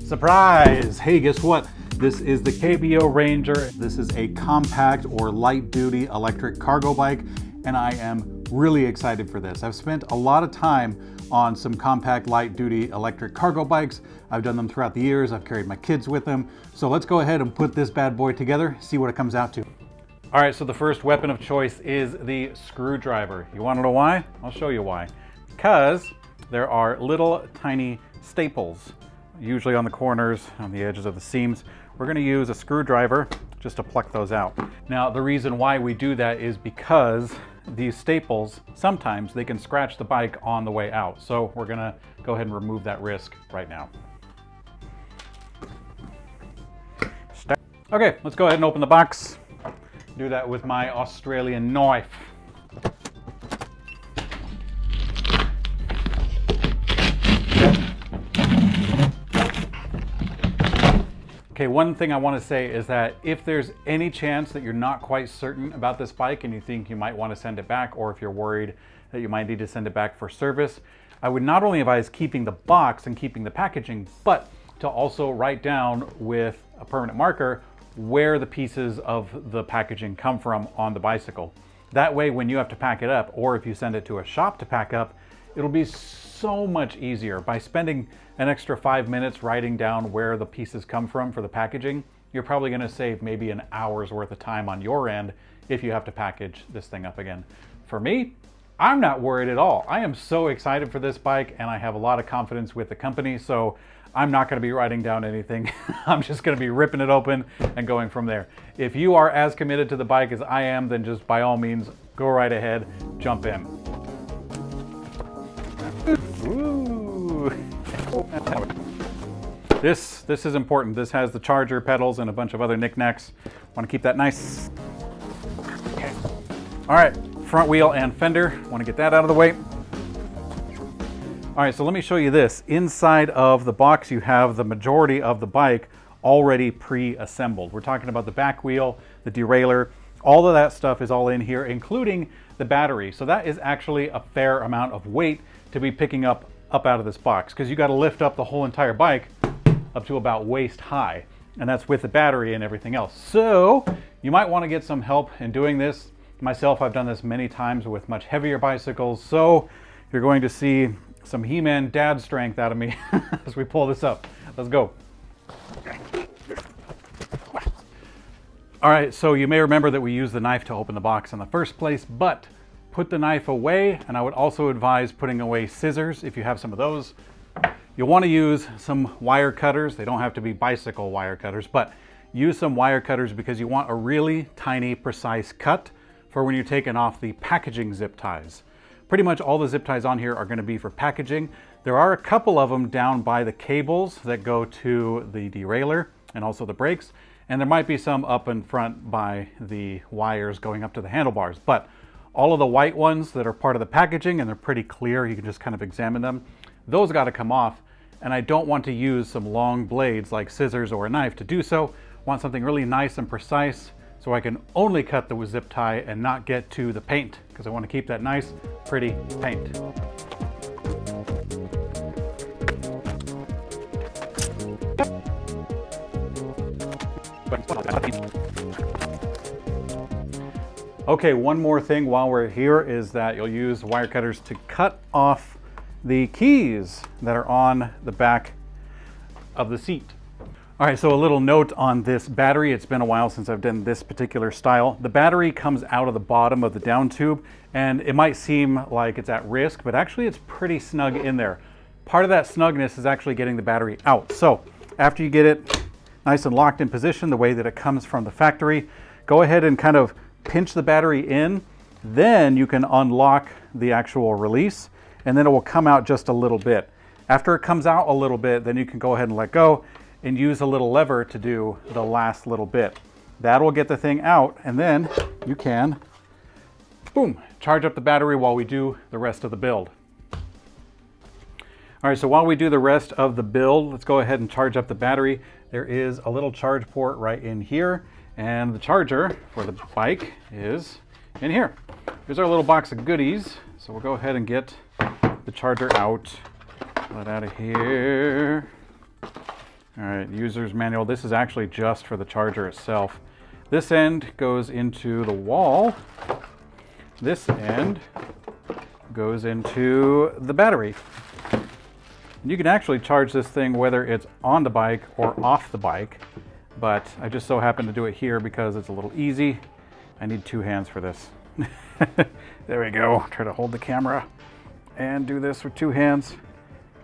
Surprise! Hey, guess what? This is the KBO Ranger. This is a compact or light duty electric cargo bike, and I am really excited for this. I've spent a lot of time on some compact light duty electric cargo bikes. I've done them throughout the years. I've carried my kids with them. So let's go ahead and put this bad boy together, see what it comes out to. All right, so the first weapon of choice is the screwdriver. You want to know why? I'll show you why. Because there are little tiny staples, usually on the corners, on the edges of the seams. We're going to use a screwdriver just to pluck those out. Now, the reason why we do that is because these staples, sometimes they can scratch the bike on the way out. So we're going to go ahead and remove that risk right now. Okay, let's go ahead and open the box. Do that with my Australian knife. Okay, one thing I want to say is that if there's any chance that you're not quite certain about this bike and you think you might want to send it back, or if you're worried that you might need to send it back for service, I would not only advise keeping the box and keeping the packaging, but to also write down with a permanent marker where the pieces of the packaging come from on the bicycle. That way, when you have to pack it up, or if you send it to a shop to pack up, it'll be so much easier. By spending an extra 5 minutes writing down where the pieces come from for the packaging, you're probably going to save maybe an hour's worth of time on your end if you have to package this thing up again. For me, I'm not worried at all. I am so excited for this bike, and I have a lot of confidence with the company, so I'm not going to be writing down anything. I'm just going to be ripping it open and going from there. If you are as committed to the bike as I am, then just by all means, go right ahead, jump in. Ooh. This is important. This has the charger pedals and a bunch of other knickknacks. Want to keep that nice. Okay. All right, front wheel and fender. Want to get that out of the way. All right, so let me show you this. Inside of the box, you have the majority of the bike already pre-assembled. We're talking about the back wheel, the derailleur, all of that stuff is all in here, including the battery. So that is actually a fair amount of weight to be picking up out of this box, because you got to lift up the whole entire bike up to about waist high, and that's with the battery and everything else. So you might want to get some help in doing this. Myself, I've done this many times with much heavier bicycles, so you're going to see some He-Man dad strength out of me as we pull this up. Let's go. All right, so you may remember that we used the knife to open the box in the first place, but put the knife away, and I would also advise putting away scissors if you have some of those. You'll want to use some wire cutters. They don't have to be bicycle wire cutters, but use some wire cutters because you want a really tiny, precise cut for when you're taking off the packaging zip ties. Pretty much all the zip ties on here are going to be for packaging. There are a couple of them down by the cables that go to the derailleur and also the brakes, and there might be some up in front by the wires going up to the handlebars, but all of the white ones that are part of the packaging, and they're pretty clear, you can just kind of examine them, those got to come off, and I don't want to use some long blades like scissors or a knife to do so. I want something really nice and precise so I can only cut the zip tie and not get to the paint, because I want to keep that nice, pretty paint. Okay, one more thing while we're here is that you'll use wire cutters to cut off the keys that are on the back of the seat. All right, so a little note on this battery. It's been a while since I've done this particular style. The battery comes out of the bottom of the down tube, and it might seem like it's at risk, but actually it's pretty snug in there. Part of that snugness is actually getting the battery out. So after you get it nice and locked in position the way that it comes from the factory, go ahead and kind of pinch the battery in, then you can unlock the actual release, and then it will come out just a little bit. After it comes out a little bit, then you can go ahead and let go and use a little lever to do the last little bit. That will get the thing out, and then you can, boom, charge up the battery while we do the rest of the build. All right, so while we do the rest of the build, let's go ahead and charge up the battery. There is a little charge port right in here, and the charger for the bike is in here. Here's our little box of goodies. So we'll go ahead and get the charger out. Pull it out of here. All right, user's manual. This is actually just for the charger itself. This end goes into the wall. This end goes into the battery. You can actually charge this thing whether it's on the bike or off the bike, but I just so happen to do it here because it's a little easy. I need 2 hands for this. There we go. Try to hold the camera and do this with 2 hands.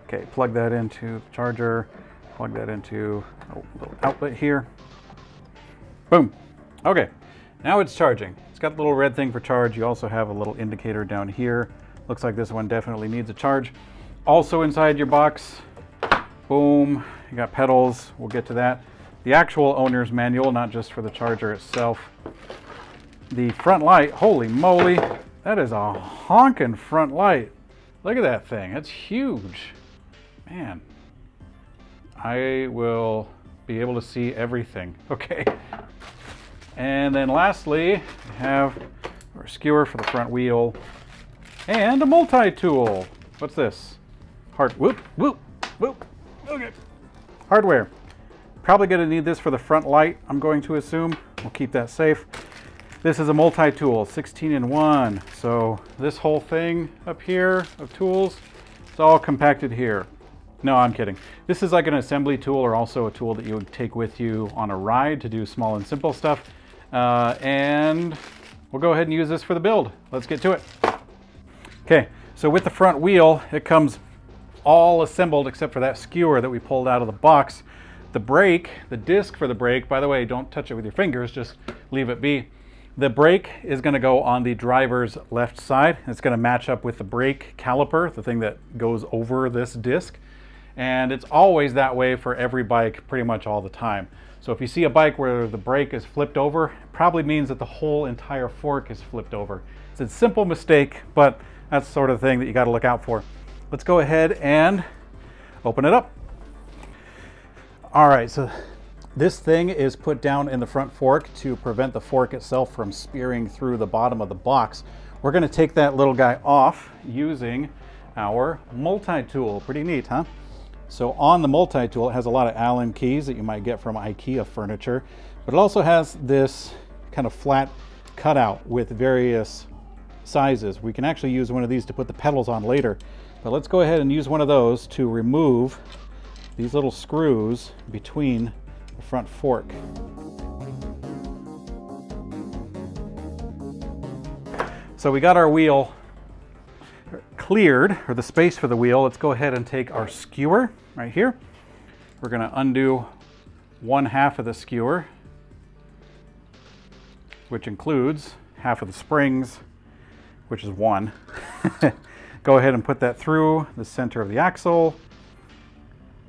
Okay, plug that into the charger, plug that into a little outlet here. Boom. Okay, now it's charging. It's got a little red thing for charge. You also have a little indicator down here. Looks like this one definitely needs a charge. Also inside your box, boom, you got pedals. We'll get to that. The actual owner's manual, not just for the charger itself. The front light, holy moly, that is a honking front light. Look at that thing, it's huge. Man, I will be able to see everything. Okay. And then lastly, we have our skewer for the front wheel and a multi-tool. What's this? Whoop, whoop, whoop. Okay. Hardware. Probably going to need this for the front light, I'm going to assume. We'll keep that safe. This is a multi-tool, 16-in-1. So this whole thing up here of tools, it's all compacted here. No, I'm kidding. This is like an assembly tool, or also a tool that you would take with you on a ride to do small and simple stuff. And we'll go ahead and use this for the build. Let's get to it. Okay, so with the front wheel, it comes all assembled except for that skewer that we pulled out of the box. The brake, the disc for the brake, by the way, don't touch it with your fingers, just leave it be. The brake is going to go on the driver's left side. It's going to match up with the brake caliper, the thing that goes over this disc. And it's always that way for every bike pretty much all the time. So if you see a bike where the brake is flipped over, it probably means that the whole entire fork is flipped over. It's a simple mistake, but that's the sort of thing that you got to look out for. Let's go ahead and open it up. All right, so this thing is put down in the front fork to prevent the fork itself from spearing through the bottom of the box. We're going to take that little guy off using our multi-tool. Pretty neat, huh? So on the multi-tool, it has a lot of Allen keys that you might get from IKEA furniture, but it also has this kind of flat cutout with various sizes. We can actually use one of these to put the pedals on later, but let's go ahead and use one of those to remove these little screws between the front fork. So we got our wheel cleared, or the space for the wheel. Let's go ahead and take our skewer right here. We're going to undo 1/2 of the skewer, which includes half of the springs, which is 1. Go ahead and put that through the center of the axle.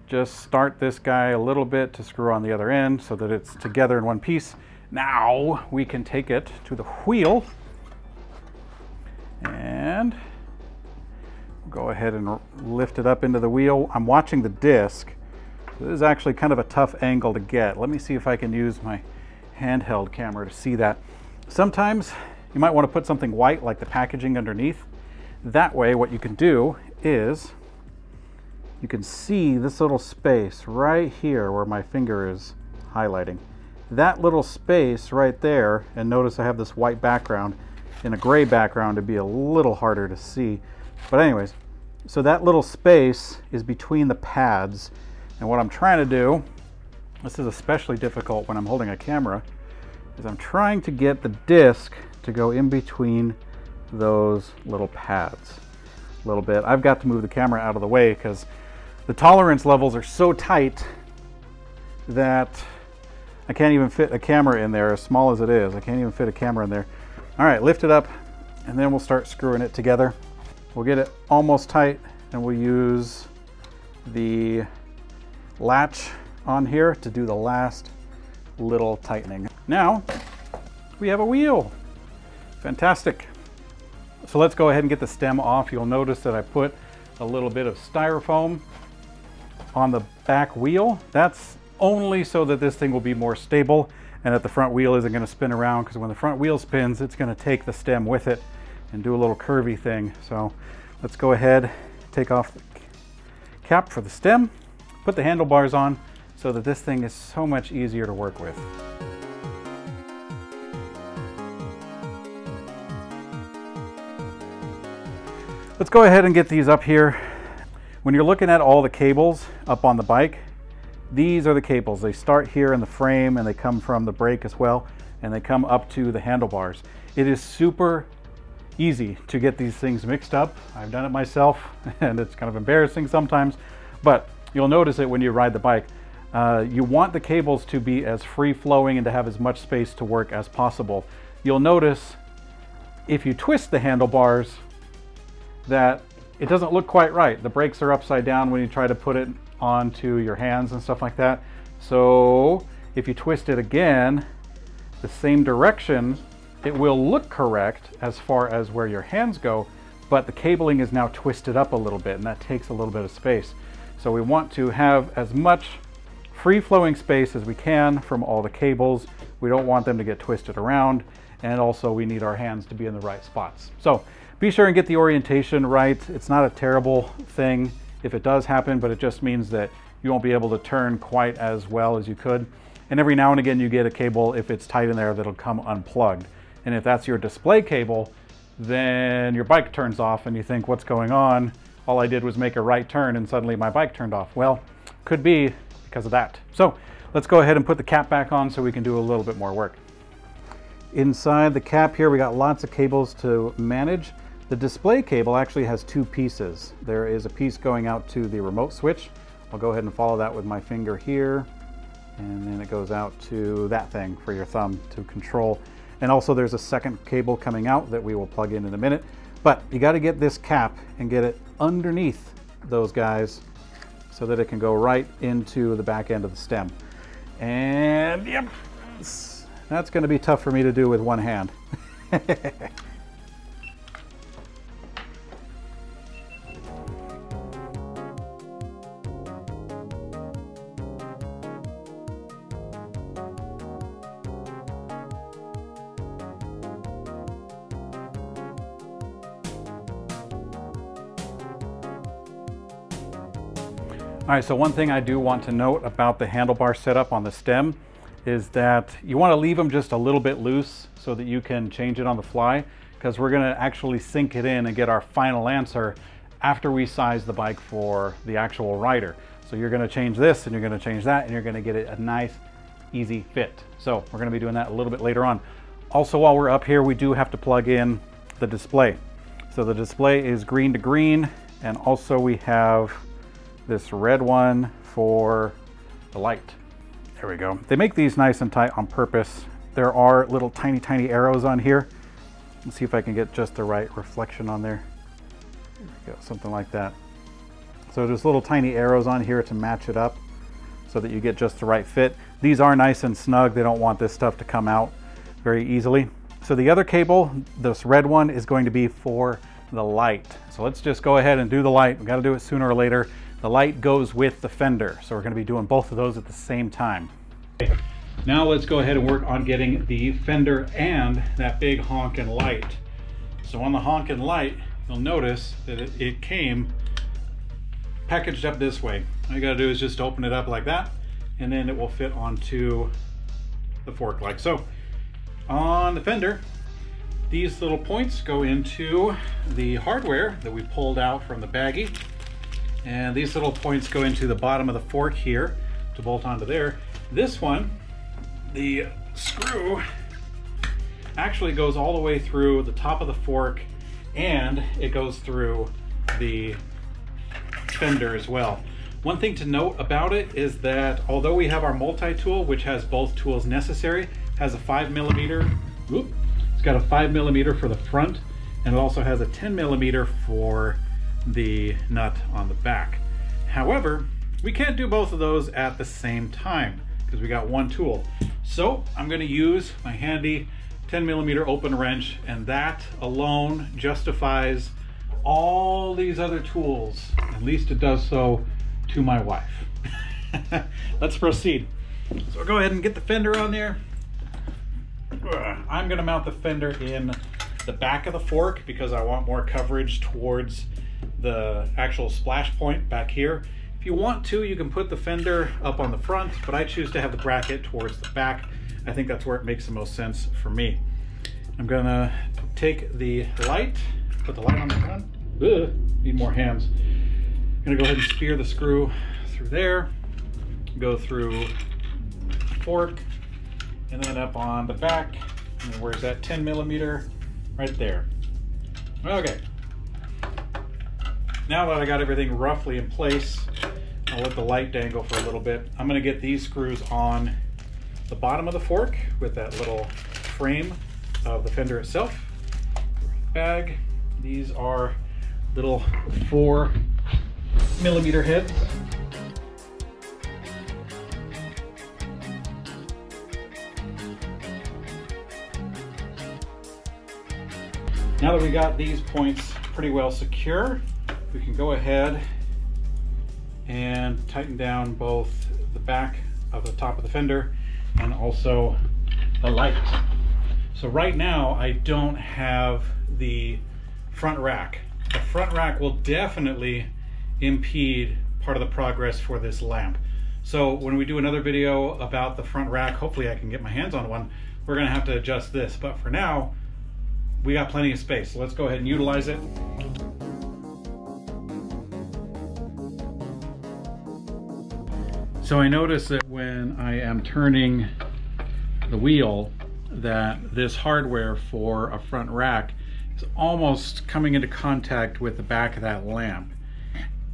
Just start this guy a little bit to screw on the other end so that it's together in one piece. Now we can take it to the wheel and go ahead and lift it up into the wheel. I'm watching the disc. This is actually kind of a tough angle to get. Let me see if I can use my handheld camera to see that. Sometimes you might want to put something white like the packaging underneath. That way what you can do is you can see this little space right here where my finger is highlighting. That little space right there, and notice I have this white background. In a gray background it'd be a little harder to see. But anyways, so that little space is between the pads. And what I'm trying to do, this is especially difficult when I'm holding a camera, is I'm trying to get the disc to go in between those little pads a little bit. I've got to move the camera out of the way because the tolerance levels are so tight that I can't even fit a camera in there, as small as it is. I can't even fit a camera in there. All right, lift it up and then we'll start screwing it together. We'll get it almost tight and we'll use the latch on here to do the last little tightening. Now we have a wheel. Fantastic. So let's go ahead and get the stem off. You'll notice that I put a little bit of styrofoam on the back wheel. That's only so that this thing will be more stable and that the front wheel isn't going to spin around, because when the front wheel spins, it's going to take the stem with it and do a little curvy thing. So let's go ahead, take off the cap for the stem, put the handlebars on, so that this thing is so much easier to work with. Let's go ahead and get these up here. When you're looking at all the cables up on the bike, these are the cables. They start here in the frame and they come from the brake as well, and they come up to the handlebars. It is super easy to get these things mixed up. I've done it myself and it's kind of embarrassing sometimes, but you'll notice it when you ride the bike. You want the cables to be as free-flowing and to have as much space to work as possible. You'll notice if you twist the handlebars that it doesn't look quite right. The brakes are upside down when you try to put it onto your hands and stuff like that. So if you twist it again, the same direction, it will look correct as far as where your hands go, but the cabling is now twisted up a little bit, and that takes a little bit of space. So we want to have as much free-flowing space as we can from all the cables. We don't want them to get twisted around, and also we need our hands to be in the right spots. So be sure and get the orientation right. It's not a terrible thing if it does happen, but it just means that you won't be able to turn quite as well as you could. And every now and again you get a cable, if it's tight in there, that'll come unplugged. And if that's your display cable, then your bike turns off and you think, what's going on? All I did was make a right turn and suddenly my bike turned off. Well, could be because of that. So let's go ahead and put the cap back on so we can do a little bit more work. Inside the cap here, we got lots of cables to manage. The display cable actually has two pieces. There is a piece going out to the remote switch. I'll go ahead and follow that with my finger here. And then it goes out to that thing for your thumb to control. And also there's a second cable coming out that we will plug in a minute. But you got to get this cap and get it underneath those guys so that it can go right into the back end of the stem. And yep, that's going to be tough for me to do with one hand. All right, so one thing I do want to note about the handlebar setup on the stem is that you want to leave them just a little bit loose so that you can change it on the fly, because we're going to actually sink it in and get our final answer after we size the bike for the actual rider. So you're going to change this and you're going to change that and you're going to get it a nice, easy fit. So we're going to be doing that a little bit later on. Also, while we're up here, we do have to plug in the display. So the display is green to green, and also we have this red one for the light. There we go. They make these nice and tight on purpose. There are little tiny arrows on here. Let's see if I can get just the right reflection on there. There we go, something like that. So there's little tiny arrows on here to match it up so that you get just the right fit. These are nice and snug. They don't want this stuff to come out very easily. So the other cable, this red one, is going to be for the light. So let's just go ahead and do the light. We got to do it sooner or later. The light goes with the fender, so we're going to be doing both of those at the same time. Okay. Now let's go ahead and work on getting the fender and that big honkin' light. So on the honkin' light, you'll notice that it came packaged up this way. All you got to do is just open it up like that, and then it will fit onto the fork like so. On the fender, these little points go into the hardware that we pulled out from the baggie. And these little points go into the bottom of the fork here to bolt onto there. This one, the screw, actually goes all the way through the top of the fork, and it goes through the fender as well. One thing to note about it is that although we have our multi-tool, which has both tools necessary, has a 5mm, it's got a 5mm for the front, and it also has a 10mm for the nut on the back. However, we can't do both of those at the same time because we got one tool. So I'm going to use my handy 10mm open wrench, and that alone justifies all these other tools. At least it does so to my wife. Let's proceed. So I'll go ahead and get the fender on there. I'm going to mount the fender in the back of the fork because I want more coverage towards the actual splash point back here. If If you want to, you can put the fender up on the front, but I choose to have the bracket towards the back. I think that's where it makes the most sense for me. I'm gonna take the light, put the light on the front. Ugh, need more hands. I'm gonna go ahead and spear the screw through there, go through the fork, and then up on the back. And where's that 10 millimeter? Right there. Okay. Now that I got everything roughly in place, I'll let the light dangle for a little bit. I'm gonna get these screws on the bottom of the fork with that little frame of the fender itself. Bag. These are little 4 millimeter heads. Now that we got these points pretty well secure, we can go ahead and tighten down both the back of the top of the fender and also the light. So right now I don't have the front rack. The front rack will definitely impede part of the progress for this lamp. So when we do another video about the front rack, hopefully I can get my hands on one, we're gonna have to adjust this. But for now, we got plenty of space. So let's go ahead and utilize it. So I notice that when I am turning the wheel, that this hardware for a front rack is almost coming into contact with the back of that lamp.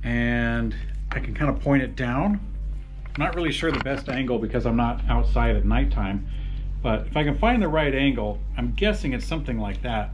And I can kind of point it down. I'm not really sure the best angle because I'm not outside at nighttime, but if I can find the right angle, I'm guessing it's something like that.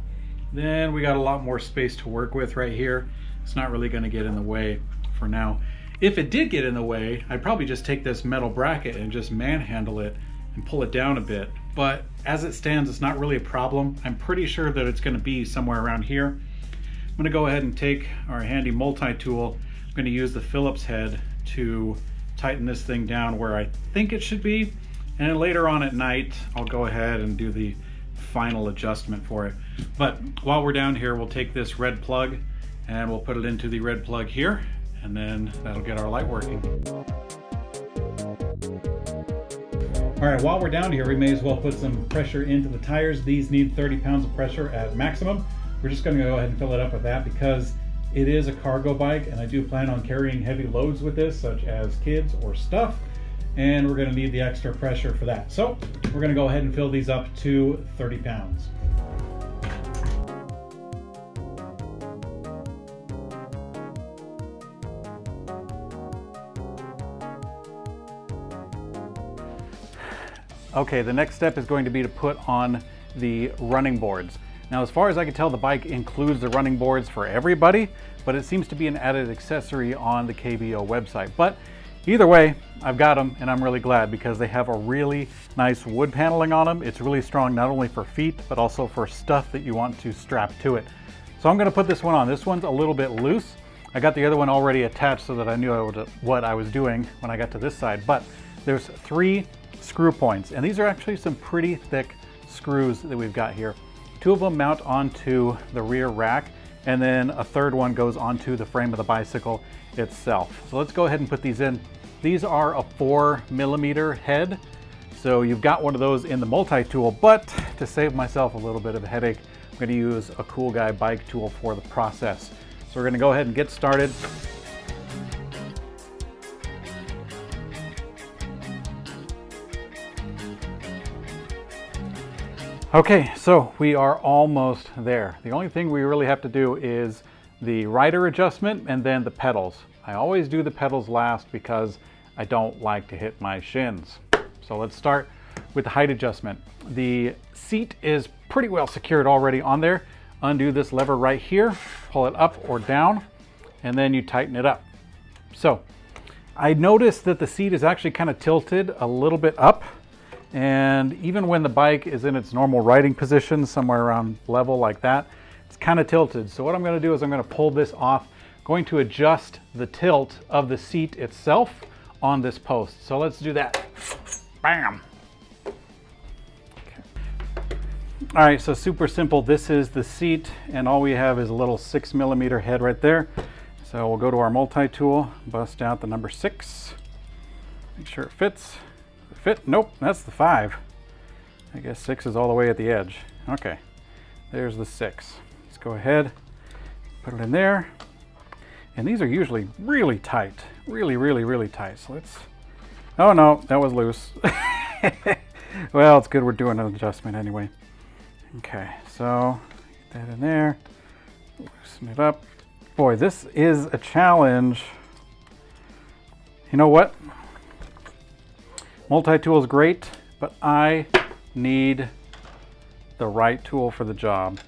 Then we got a lot more space to work with right here. It's not really going to get in the way for now. If it did get in the way, I'd probably just take this metal bracket and just manhandle it and pull it down a bit. But as it stands, it's not really a problem. I'm pretty sure that it's going to be somewhere around here. I'm going to go ahead and take our handy multi-tool. I'm going to use the Phillips head to tighten this thing down where I think it should be. And then later on at night, I'll go ahead and do the final adjustment for it. But while we're down here, we'll take this red plug and we'll put it into the red plug here, and then that'll get our light working. All right, while we're down here, we may as well put some pressure into the tires. These need 30 pounds of pressure at maximum. We're just gonna go ahead and fill it up with that because it is a cargo bike and I do plan on carrying heavy loads with this, such as kids or stuff. And we're gonna need the extra pressure for that. So we're gonna go ahead and fill these up to 30 pounds. Okay, the next step is going to be to put on the running boards. Now, as far as I can tell, the bike includes the running boards for everybody, but it seems to be an added accessory on the KBO website. But either way, I've got them and I'm really glad because they have a really nice wood paneling on them. It's really strong, not only for feet, but also for stuff that you want to strap to it. So I'm gonna put this one on. This one's a little bit loose. I got the other one already attached so that I knew what I was doing when I got to this side, but there's 3 screw points, and these are actually some pretty thick screws that we've got here. 2 of them mount onto the rear rack, and then a 3rd one goes onto the frame of the bicycle itself. So let's go ahead and put these in. These are a 4 millimeter head, so you've got one of those in the multi-tool, but to save myself a little bit of a headache, I'm going to use a Cool Guy bike tool for the process. So we're going to go ahead and get started. Okay, so we are almost there. The only thing we really have to do is the rider adjustment and then the pedals. I always do the pedals last because I don't like to hit my shins. So let's start with the height adjustment. The seat is pretty well secured already on there. Undo this lever right here, pull it up or down, and then you tighten it up. So I noticed that the seat is actually kind of tilted a little bit up. And even when the bike is in its normal riding position, somewhere around level like that, it's kind of tilted. So what I'm going to do is I'm going to pull this off, going to adjust the tilt of the seat itself on this post. So let's do that. Bam! Okay. All right, so super simple. This is the seat, and all we have is a little 6 millimeter head right there. So we'll go to our multi-tool, bust out the number 6, make sure it fits. Nope, that's the 5. I guess 6 is all the way at the edge. Okay, there's the 6. Let's go ahead, put it in there. And these are usually really tight, really tight. So let's, oh no, that was loose. Well, it's good we're doing an adjustment anyway. Okay, so get that in there, loosen it up. Boy, this is a challenge. You know what? Multi-tool is great, but I need the right tool for the job.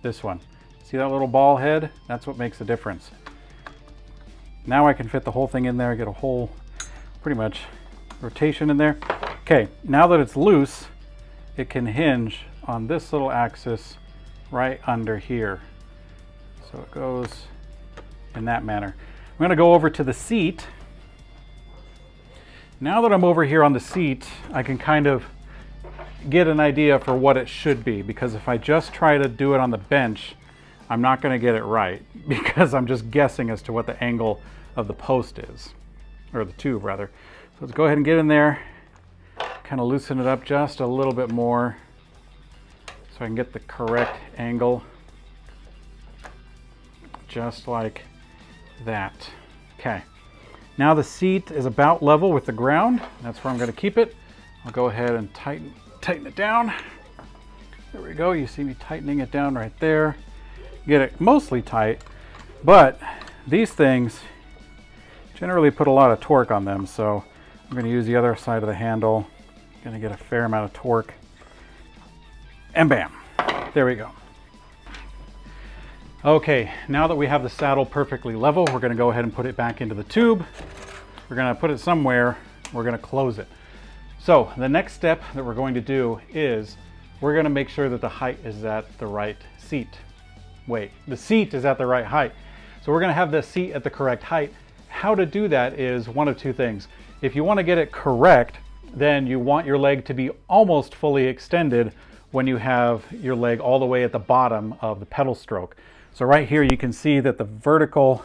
This one. See that little ball head? That's what makes the difference. Now I can fit the whole thing in there, get a whole, pretty much, rotation in there. Okay, now that it's loose, it can hinge on this little axis right under here. So it goes in that manner. I'm going to go over to the seat. Now that I'm over here on the seat, I can kind of get an idea for what it should be, because if I just try to do it on the bench, I'm not going to get it right, because I'm just guessing as to what the angle of the post is, or the tube rather. So let's go ahead and get in there, kind of loosen it up just a little bit more so I can get the correct angle, just like that. Okay, now the seat is about level with the ground. That's where I'm going to keep it. I'll go ahead and tighten it down. There we go. You see me tightening it down right there. Get it mostly tight, but these things generally put a lot of torque on them, so I'm going to use the other side of the handle. Going to get a fair amount of torque, and bam, there we go. Okay, now that we have the saddle perfectly level, we're going to go ahead and put it back into the tube. We're going to put it somewhere. We're going to close it. So the next step that we're going to do is we're going to make sure that the height is at the right seat. Wait, the seat is at the right height. So we're going to have the seat at the correct height. How to do that is one of two things. If you want to get it correct, then you want your leg to be almost fully extended when you have your leg all the way at the bottom of the pedal stroke. So right here you can see that the vertical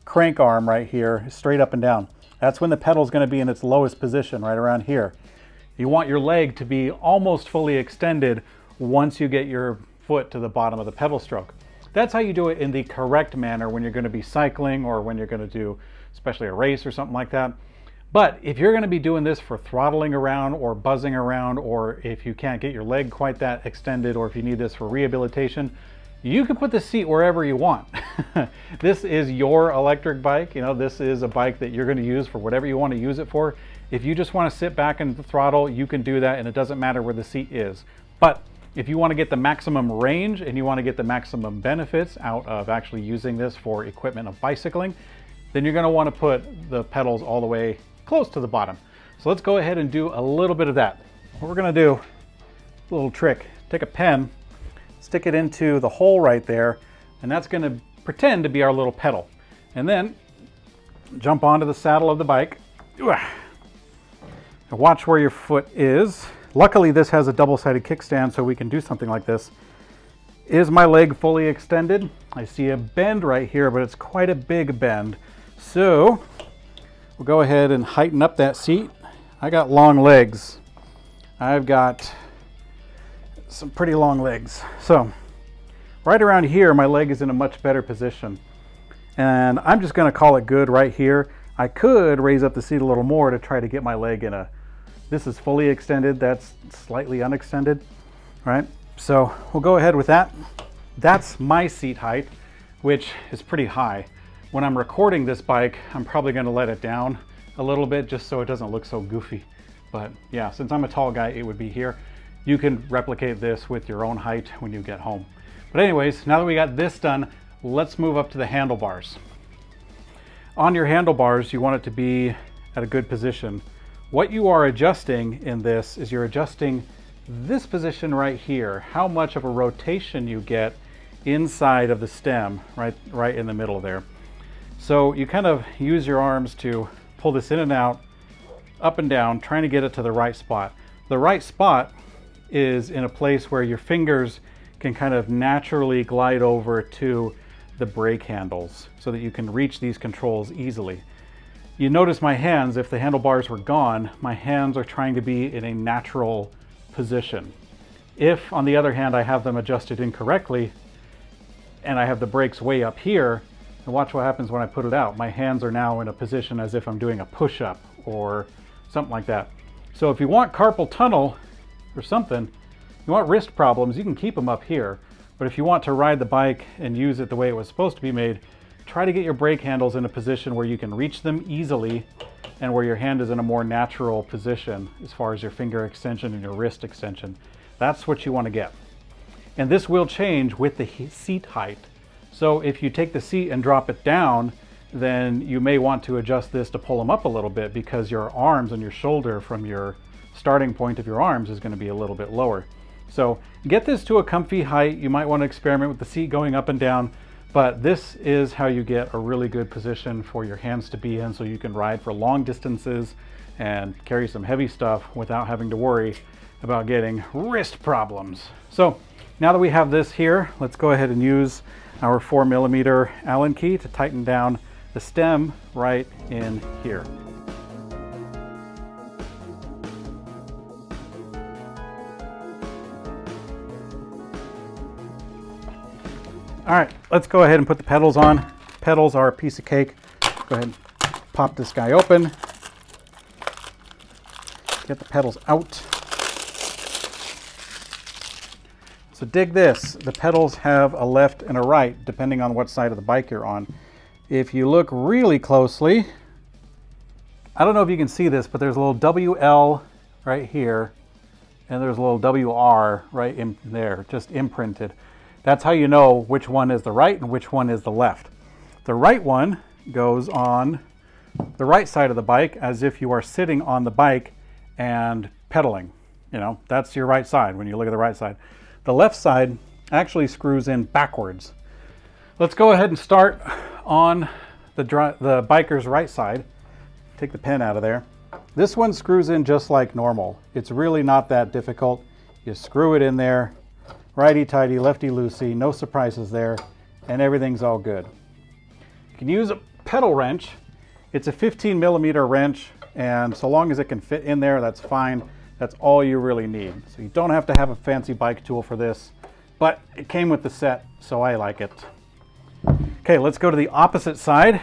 crank arm right here is straight up and down. That's when the pedal is going to be in its lowest position, right around here. You want your leg to be almost fully extended once you get your foot to the bottom of the pedal stroke. That's how you do it in the correct manner when you're going to be cycling or when you're going to do especially a race or something like that. But if you're going to be doing this for throttling around or buzzing around, or if you can't get your leg quite that extended, or if you need this for rehabilitation, you can put the seat wherever you want. This is your electric bike. You know, this is a bike that you're going to use for whatever you want to use it for. If you just want to sit back and throttle, you can do that, and it doesn't matter where the seat is. But if you want to get the maximum range and you want to get the maximum benefits out of actually using this for equipment of bicycling, then you're going to want to put the pedals all the way close to the bottom. So let's go ahead and do a little bit of that. What we're going to do, a little trick, take a pen, stick it into the hole right there, and that's going to pretend to be our little pedal. And then jump onto the saddle of the bike. Now watch where your foot is. Luckily this has a double-sided kickstand so we can do something like this. Is my leg fully extended? I see a bend right here, but it's quite a big bend. So we'll go ahead and heighten up that seat. I got long legs. I've got some pretty long legs. So right around here, my leg is in a much better position. And I'm just going to call it good right here. I could raise up the seat a little more to try to get my leg in a, this is fully extended, that's slightly unextended, right? So we'll go ahead with that. That's my seat height, which is pretty high. When I'm recording this bike, I'm probably going to let it down a little bit just so it doesn't look so goofy. But yeah, since I'm a tall guy, it would be here. You can replicate this with your own height when you get home. But anyways, now that we got this done, let's move up to the handlebars. On your handlebars, you want it to be at a good position. What you are adjusting in this is you're adjusting this position right here, how much of a rotation you get inside of the stem, right in the middle there. So you kind of use your arms to pull this in and out, up and down, trying to get it to the right spot. The right spot is in a place where your fingers can kind of naturally glide over to the brake handles so that you can reach these controls easily. You notice my hands, if the handlebars were gone, my hands are trying to be in a natural position. If, on the other hand, I have them adjusted incorrectly and I have the brakes way up here, and watch what happens when I put it out. My hands are now in a position as if I'm doing a push-up or something like that. So if you want carpal tunnel or something, you want wrist problems, you can keep them up here. But if you want to ride the bike and use it the way it was supposed to be made, try to get your brake handles in a position where you can reach them easily and where your hand is in a more natural position as far as your finger extension and your wrist extension. That's what you want to get. And this will change with the seat height. So if you take the seat and drop it down, then you may want to adjust this to pull them up a little bit because your arms and your shoulder from your starting point of your arms is going to be a little bit lower. So get this to a comfy height. You might want to experiment with the seat going up and down, but this is how you get a really good position for your hands to be in so you can ride for long distances and carry some heavy stuff without having to worry about getting wrist problems. So now that we have this here, let's go ahead and use our 4mm Allen key to tighten down the stem right in here. All right, let's go ahead and put the pedals on. Pedals are a piece of cake. Go ahead and pop this guy open. Get the pedals out. So dig this, the pedals have a left and a right depending on what side of the bike you're on. If you look really closely, I don't know if you can see this, but there's a little WL right here and there's a little WR right in there, just imprinted. That's how you know which one is the right and which one is the left. The right one goes on the right side of the bike as if you are sitting on the bike and pedaling. You know, that's your right side when you look at the right side. The left side actually screws in backwards. Let's go ahead and start on the biker's right side. Take the pin out of there. This one screws in just like normal. It's really not that difficult. You screw it in there, righty-tighty, lefty-loosey, no surprises there, and everything's all good. You can use a pedal wrench. It's a 15mm wrench, and so long as it can fit in there, that's fine. That's all you really need. So you don't have to have a fancy bike tool for this, but it came with the set, so I like it. Okay, let's go to the opposite side.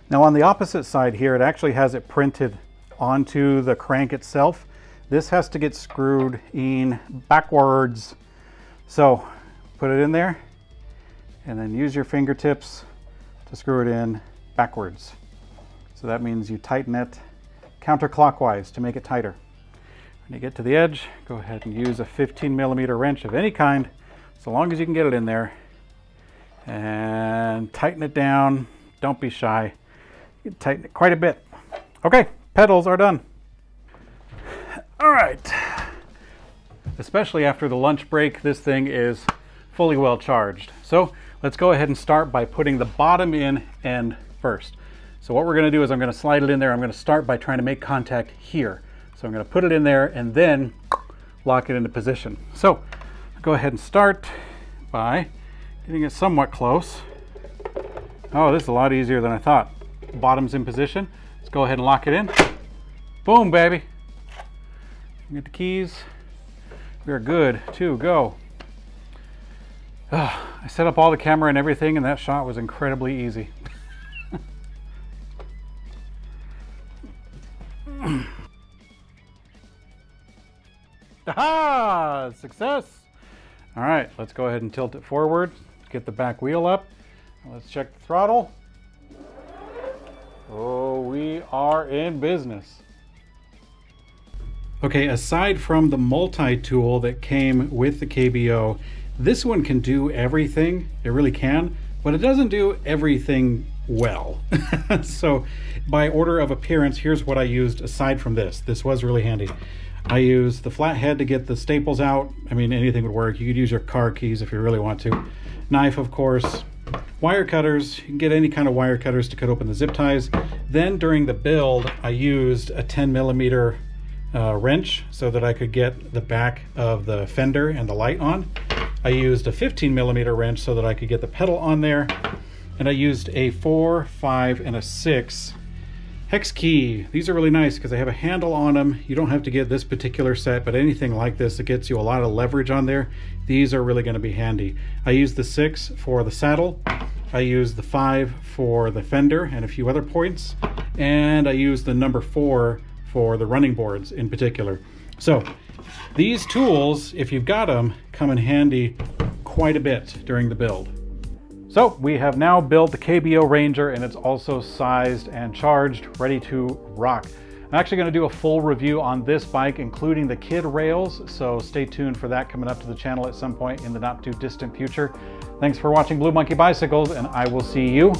Now on the opposite side here, it actually has it printed onto the crank itself. This has to get screwed in backwards. So put it in there and then use your fingertips to screw it in backwards. So that means you tighten it counterclockwise to make it tighter. When you get to the edge, go ahead and use a 15mm wrench of any kind, so long as you can get it in there, and tighten it down. Don't be shy. You can tighten it quite a bit. Okay, pedals are done. All right. Especially after the lunch break, this thing is fully well charged. So let's go ahead and start by putting the bottom in end first. So what we're going to do is I'm going to slide it in there. I'm going to start by trying to make contact here. So I'm going to put it in there and then lock it into position. So I'll go ahead and start by getting it somewhat close. Oh, this is a lot easier than I thought. Bottom's in position. Let's go ahead and lock it in. Boom, baby. Get the keys. We're good to go. I set up all the camera and everything, and that shot was incredibly easy. Aha! Success! All right, let's go ahead and tilt it forward. Get the back wheel up. Let's check the throttle. Oh, we are in business. Okay, aside from the multi-tool that came with the KBO, this one can do everything. It really can, but it doesn't do everything well. So by order of appearance, here's what I used aside from this. This was really handy. I used the flat head to get the staples out. I mean, anything would work. You could use your car keys if you really want to. Knife, of course. Wire cutters. You can get any kind of wire cutters to cut open the zip ties. Then during the build, I used a 10mm wrench so that I could get the back of the fender and the light on. I used a 15mm wrench so that I could get the pedal on there. And I used a 4, 5, and a 6 hex key. These are really nice because they have a handle on them. You don't have to get this particular set, but anything like this that gets you a lot of leverage on there, these are really going to be handy. I used the 6 for the saddle. I used the 5 for the fender and a few other points. And I used the number 4 for the running boards in particular. So these tools, if you've got them, come in handy quite a bit during the build. So we have now built the KBO Ranger, and it's also sized and charged, ready to rock. I'm actually going to do a full review on this bike, including the kid rails, so stay tuned for that coming up to the channel at some point in the not too distant future. Thanks for watching Blue Monkey Bicycles, and I will see you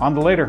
on the later.